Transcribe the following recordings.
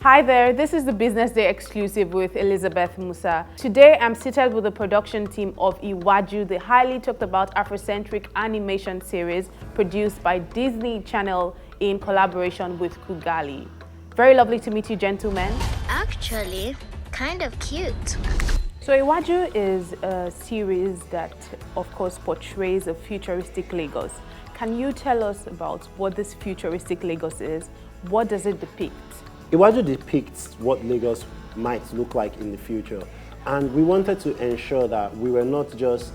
Hi there, this is the Business Day exclusive with Elizabeth Musa. Today I'm seated with the production team of Iwájú, the highly talked about Afrocentric animation series produced by Disney Channel in collaboration with Kugali. Very lovely to meet you, gentlemen. Actually, kind of cute. So Iwájú is a series that, of course, portrays a futuristic Lagos. Can you tell us about what this futuristic Lagos is? What does it depict? Iwájú depicts what Lagos might look like in the future, and we wanted to ensure that we were not just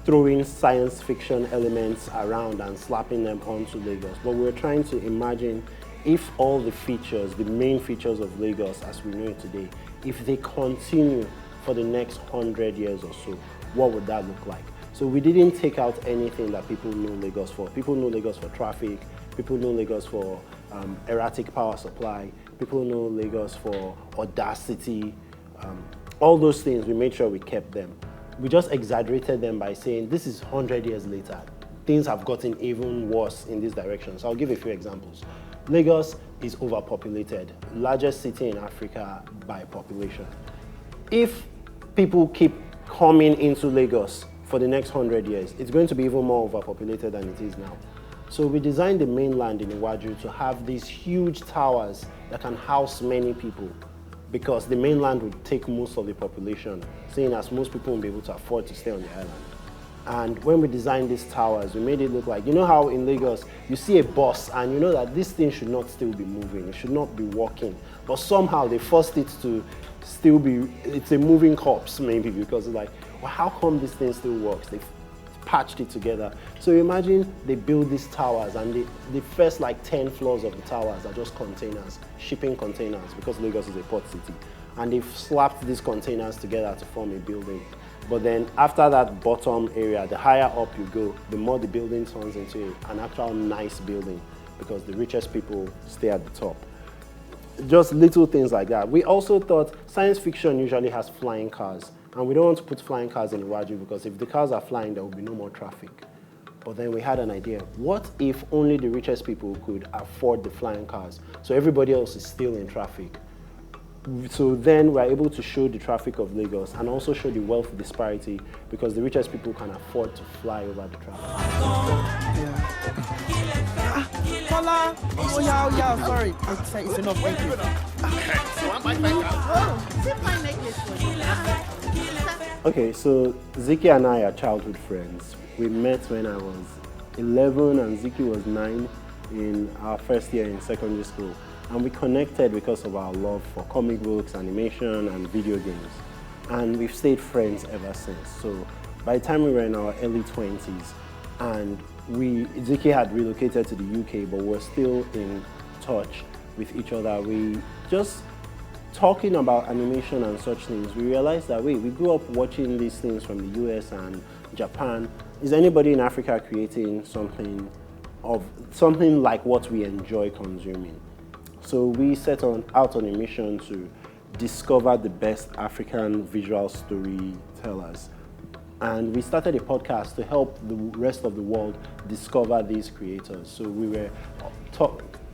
throwing science fiction elements around and slapping them onto Lagos, but we were trying to imagine if all the features, the main features of Lagos as we know it today, if they continue for the next 100 years or so, what would that look like? So we didn't take out anything that people know Lagos for. People know Lagos for traffic, people know Lagos for erratic power supply, people know Lagos for audacity, all those things, we made sure we kept them. We just exaggerated them by saying this is 100 years later. Things have gotten even worse in this direction. So I'll give a few examples. Lagos is overpopulated, largest city in Africa by population. If people keep coming into Lagos for the next 100 years, it's going to be even more overpopulated than it is now. So we designed the mainland in Iwájú to have these huge towers that can house many people, because the mainland would take most of the population, seeing as most people won't be able to afford to stay on the island. And when we designed these towers, we made it look like, you know how in Lagos, you see a bus and you know that this thing should not still be moving, it should not be walking. But somehow they forced it to still be, it's a moving corpse maybe, because it's like, well, how come this thing still works? They've patched it together. So imagine they build these towers and the first like 10 floors of the towers are just containers, shipping containers, because Lagos is a port city. And they've slapped these containers together to form a building. But then after that bottom area, the higher up you go, the more the building turns into an actual nice building, because the richest people stay at the top. Just little things like that. We also thought science fiction usually has flying cars, and we don't want to put flying cars in Iwájú because if the cars are flying, there will be no more traffic. But then we had an idea. What if only the richest people could afford the flying cars, so everybody else is still in traffic? So then we're able to show the traffic of Lagos and also show the wealth disparity, because the richest people can afford to fly over the traffic. Oh yeah, sorry. It's enough, thank you. Okay, so Ziki and I are childhood friends. We met when I was 11 and Ziki was 9 in our first year in secondary school. And we connected because of our love for comic books, animation, and video games. And we've stayed friends ever since. So by the time we were in our early 20s, and Ziki had relocated to the UK, but we're still in touch with each other. We just talking about animation and such things, we realized that, wait, we grew up watching these things from the US and Japan. Is anybody in Africa creating something like what we enjoy consuming? So we set out on a mission to discover the best African visual storytellers. And we started a podcast to help the rest of the world discover these creators. So we were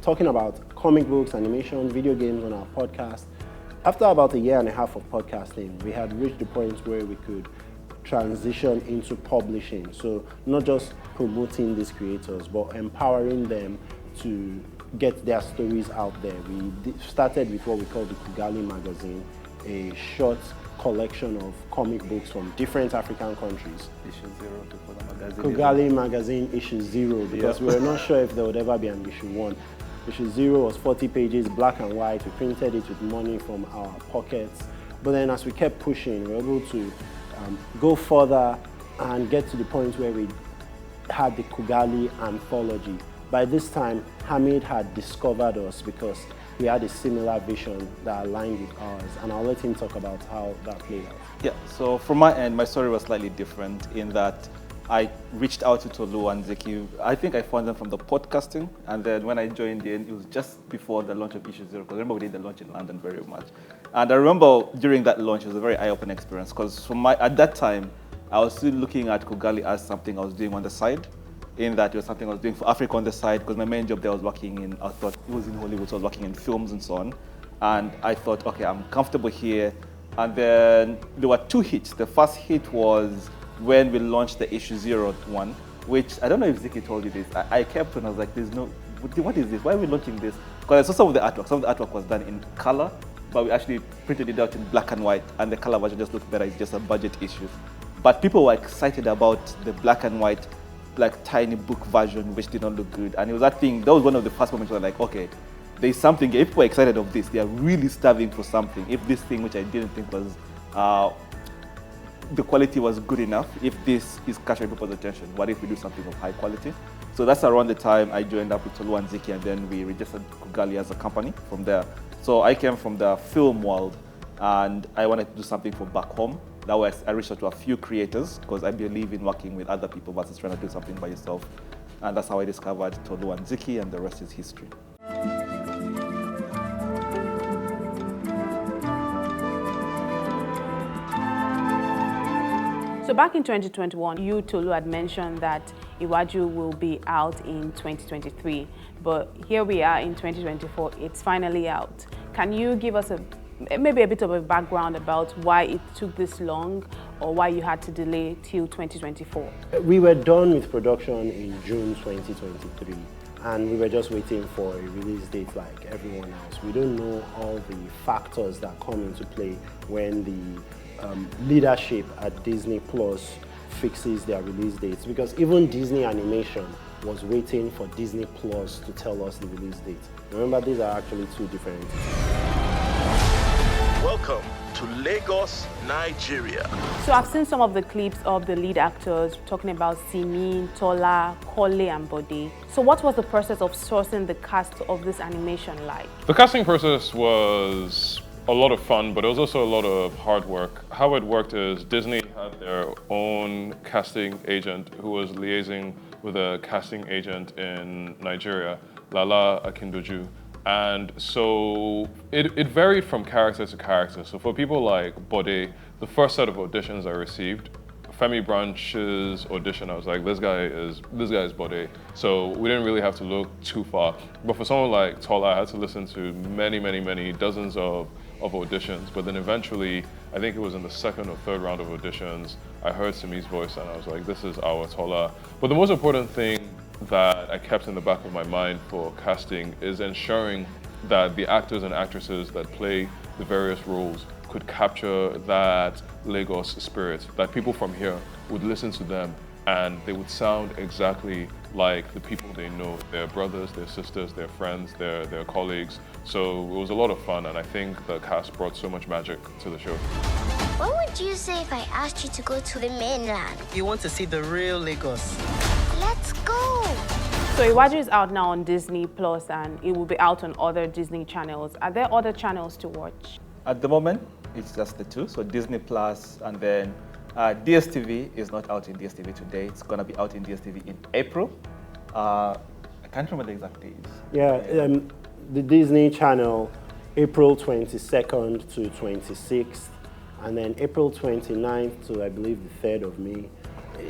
talking about comic books, animation, video games on our podcast. After about a year and a half of podcasting, we had reached the point where we could transition into publishing. So not just promoting these creators, but empowering them to get their stories out there. We started with what we call the Kugali magazine, a short collection of comic books from different African countries. Issue 0 to put the magazine. Kugali magazine issue 0, because we were not sure if there would ever be an issue 1. Issue 0 was 40 pages, black and white. We printed it with money from our pockets. But then as we kept pushing, we were able to go further and get to the point where we had the Kugali anthology. By this time, Hamid had discovered us because we had a similar vision that aligned with ours, and I'll let him talk about how that played out. Yeah, so from my end, my story was slightly different in that I reached out to Tolu and Zeki. I think I found them from the podcasting, and then when I joined in, it was just before the launch of Issue 0, because I remember we did the launch in London very much. And I remember during that launch, it was a very eye-opening experience, because at that time, I was still looking at Kugali as something I was doing on the side. In that it was something I was doing for Africa on the side, because my main job there was working in, I thought it was in Hollywood, so I was working in films and so on. And I thought, okay, I'm comfortable here. And then there were two hits. The first hit was when we launched the issue 01, which I don't know if Ziki told you this. I kept on, I was like, there's no, what is this? Why are we launching this? Because I saw some of the artwork. Some of the artwork was done in color, but we actually printed it out in black and white, and the color version just looked better. It's just a budget issue. But people were excited about the black and white, like tiny book version, which did not look good. And it was that was one of the first moments where I was like, okay, there's something, if people are excited of this, they are really starving for something. If this thing, which I didn't think was, the quality was good enough, if this is capturing people's attention, what if we do something of high quality? So that's around the time I joined up with Tolu and Ziki, and then we registered Kugali as a company from there. So I came from the film world, and I wanted to do something for back home. That was, I reached out to a few creators, because I believe in working with other people versus trying to do something by yourself. And that's how I discovered Tolu and Ziki, and the rest is history. So back in 2021, you, Tolu, had mentioned that Iwájú will be out in 2023, but here we are in 2024, it's finally out. Can you give us maybe a bit of a background about why it took this long, or why you had to delay till 2024? We were done with production in June 2023, and we were just waiting for a release date like everyone else. We don't know all the factors that come into play when the leadership at Disney Plus fixes their release dates, because even Disney Animation was waiting for Disney Plus to tell us the release date. Remember, these are actually two different entities. Welcome to Lagos, Nigeria. So I've seen some of the clips of the lead actors talking about Simi, Tola, Kole, and Bode. So what was the process of sourcing the cast of this animation like? The casting process was a lot of fun, but it was also a lot of hard work. How it worked is Disney had their own casting agent who was liaising with a casting agent in Nigeria, Lala Akindoju. And so it varied from character to character. So for people like Bode, the first set of auditions I received, Femi Branch's audition, I was like, this guy is Bode. So we didn't really have to look too far. But for someone like Tola, I had to listen to many dozens of auditions. But then eventually, I think it was in the second or third round of auditions, I heard Simi's voice and I was like, this is our Tola. But the most important thing that I kept in the back of my mind for casting is ensuring that the actors and actresses that play the various roles could capture that Lagos spirit, that people from here would listen to them and they would sound exactly like the people they know, their brothers, their sisters, their friends, their colleagues. So it was a lot of fun, and I think the cast brought so much magic to the show. What would you say if I asked you to go to the mainland? You want to see the real Lagos? Let's go! So Iwájú is out now on Disney Plus, and it will be out on other Disney channels. Are there other channels to watch? At the moment, it's just the two, so Disney Plus, and then DSTV is not out in DSTV today. It's gonna be out in DSTV in April. I can't remember the exact days. Yeah, the Disney Channel, April 22nd to 26th, and then April 29th to, I believe, the 3rd of May.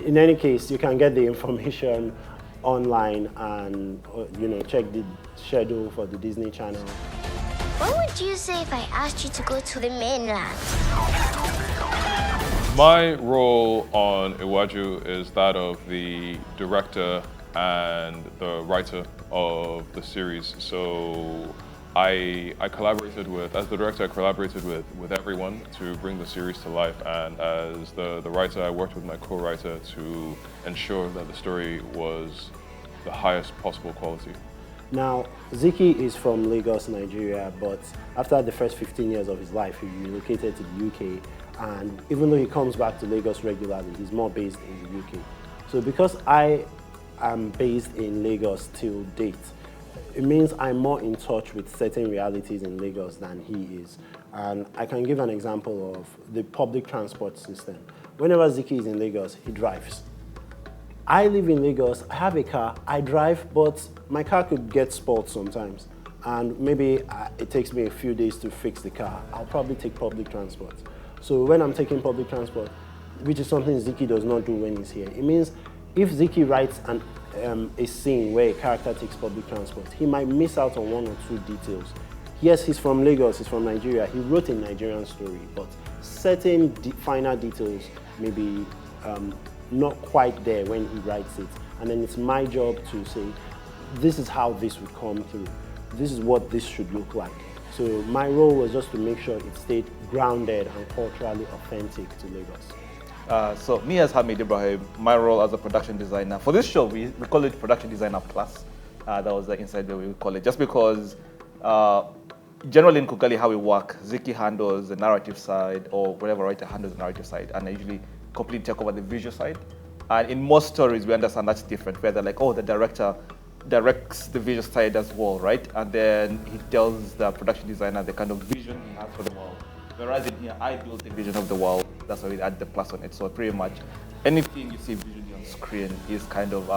In any case, you can get the information online and check the schedule for the Disney Channel. What would you say if I asked you to go to the mainland? My role on Iwájú is that of the director and the writer of the series. So I collaborated as the director, I collaborated with everyone to bring the series to life, and as the writer, I worked with my co-writer to ensure that the story was the highest possible quality. Now, Ziki is from Lagos, Nigeria, but after the first 15 years of his life, he relocated to the UK, and even though he comes back to Lagos regularly, he's more based in the UK. So because I am based in Lagos till date, it means I'm more in touch with certain realities in Lagos than he is. And I can give an example of the public transport system. Whenever Ziki is in Lagos, he drives. I live in Lagos, I have a car, I drive, but my car could get spoiled sometimes. And maybe it takes me a few days to fix the car. I'll probably take public transport. So when I'm taking public transport, which is something Ziki does not do when he's here, it means if Ziki writes a scene where a character takes public transport, he might miss out on one or two details. yes, he's from Lagos, he's from Nigeria. He wrote a Nigerian story, but certain finer details may be not quite there when he writes it. And then it's my job to say, this is how this would come through. This is what this should look like. So my role was just to make sure it stayed grounded and culturally authentic to Lagos. So me as Hamid Ibrahim, my role as a production designer. For this show, we call it Production Designer Plus. That was the inside way we call it. Just because generally in Kugali how we work, Ziki handles the narrative side, or whatever writer handles the narrative side, and I usually completely take over the visual side. And in most stories, we understand that's different, where they're like, oh, the director directs the visual side as well, right? And then he tells the production designer the kind of vision he has for the world. Whereas in here, I built the vision of the world. That's why we add the plus on it. So pretty much anything you see visually on screen is kind of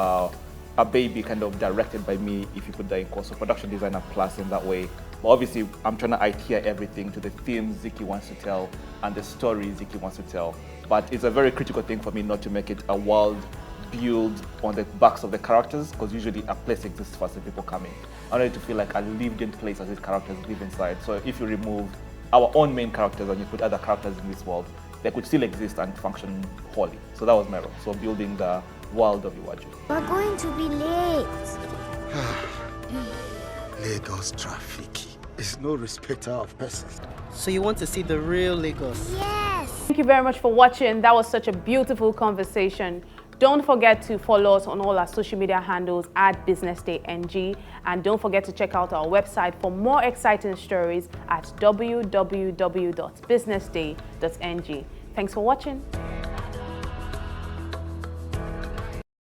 a baby kind of directed by me, if you put that in quotes. So production designer plus in that way. But obviously, I'm trying to idea everything to the themes Ziki wants to tell and the story Ziki wants to tell. But it's a very critical thing for me not to make it a world build on the backs of the characters, because usually a place exists first and people come in. I want it to feel like a lived-in place as these characters live inside. So if you remove our own main characters and you put other characters in this world, they could still exist and function wholly. So that was my role. So building the world of Iwájú. We're going to be late. Lagos traffic is no respecter of persons. So you want to see the real Lagos? Yes. Thank you very much for watching. That was such a beautiful conversation. Don't forget to follow us on all our social media handles at BusinessDayNG, and don't forget to check out our website for more exciting stories at www.businessday.ng. Thanks for watching.